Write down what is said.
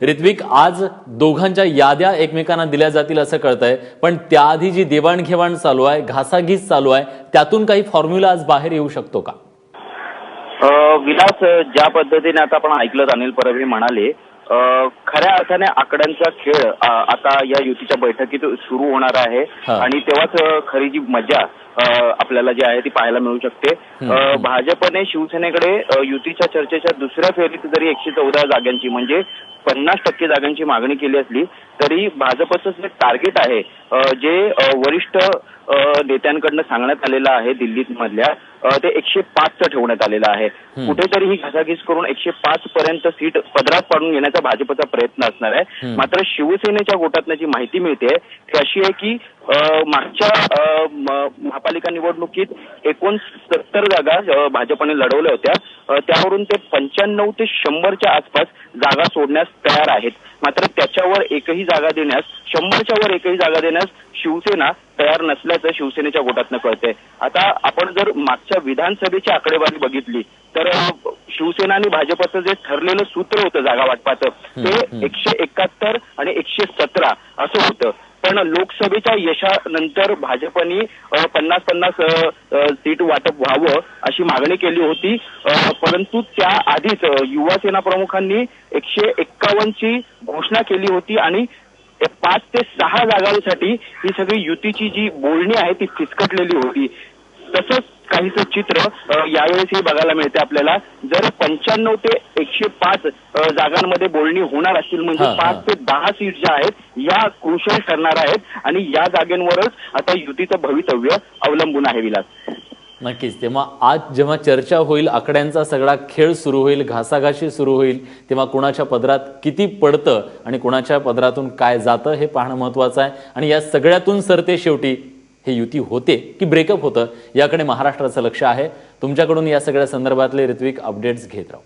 ऋत्विक, आज दोघांच्या याद्या एकमेकांना दिल्या जातील असं कळतंय, पण त्याआधी जी देवाणघेवाण चालू आहे, घासाघीस चालू आहे, त्यातून काही फॉर्म्युला आज बाहेर येऊ शकतो का? विलास, ज्या पद्धतीने आता आपण ऐकलं अनिल परब हे म्हणाले, खऱ्या अर्थाने आकड्यांचा खेळ आता या युतीच्या बैठकीत सुरू होणार आहे आणि तेव्हाच खरी जी मजा आपल्याला जी आहे ती पाहायला मिळू शकते. भाजपने शिवसेनेकडे युतीच्या चर्चेच्या दुसऱ्या फेरीत जरी 114 जागांची म्हणजे 50% जागांची मागणी केली असली तरी भाजपचं जे टार्गेट आहे, जे वरिष्ठ नेत्यांकडनं सांगण्यात आलेलं आहे दिल्लीत मधल्या, ते 105चं ठेवण्यात आलेलं आहे. कुठेतरी ही घासाघीस करून 105 पर्यंत सीट पदरात पाडून घेण्याचा भाजपचा प्रयत्न असणार आहे. मात्र शिवसेनेच्या गोटातनं जी माहिती मिळते ती अशी आहे की मागच्या महापालिका निवडणुकीत 69 जागा भाजपने लढवल्या होत्या, त्यावरून ते 95 ते 100च्या आसपास जागा सोडण्यास तयार आहेत. मात्र त्याच्यावर एकही जागा देण्यास, 100च्या वर एकही जागा देण्यास शिवसेना तयार नसल्याचं शिवसेनेच्या गोटातनं कळतंय. आता आपण जर मागच्या विधानसभेची आकडेवारी बघितली तर शिवसेना आणि भाजपचं जे ठरलेलं सूत्र होतं जागा वाटपाचं ते 171 आणि 117 असं होतं. पण लोकसभेच्या यशानंतर भाजपनी 50-50 सीट वाटप व्हावं अशी मागणी केली होती, परंतु त्या आधीच युवा सेना प्रमुखांनी 151ची घोषणा केली होती आणि 5 ते 6 जागांसाठी ही सगळी युतीची जी बोलणी आहे ती फिसकटलेली होती. तसंच काहीसं चित्र यावेळेसही बघायला मिळते आपल्याला. जर 95 ते 105 जागांमध्ये बोलणी होणार असतील म्हणजे 5 ते 10 सीट ज्या आहेत या क्रुशियल ठरणार आहेत आणि या जागेंवरच आता युतीचं भवितव्य अवलंबून आहे. विलास, नक्कीच. तेव्हा आज जेव्हा चर्चा होईल, आकड्यांचा सगळा खेळ सुरू होईल, घासाघाशी सुरू होईल, तेव्हा कुणाच्या पदरात किती पडतं आणि कुणाच्या पदरातून काय जातं हे पाहणं महत्त्वाचं आहे. आणि या सगळ्यातून सरते शेवटी हे युती होते की ब्रेकअप होतं, याकडे महाराष्ट्राचं लक्ष आहे. तुमच्याकडून या सगळ्या संदर्भातले ऋत्विक अपडेट्स घेत राहू.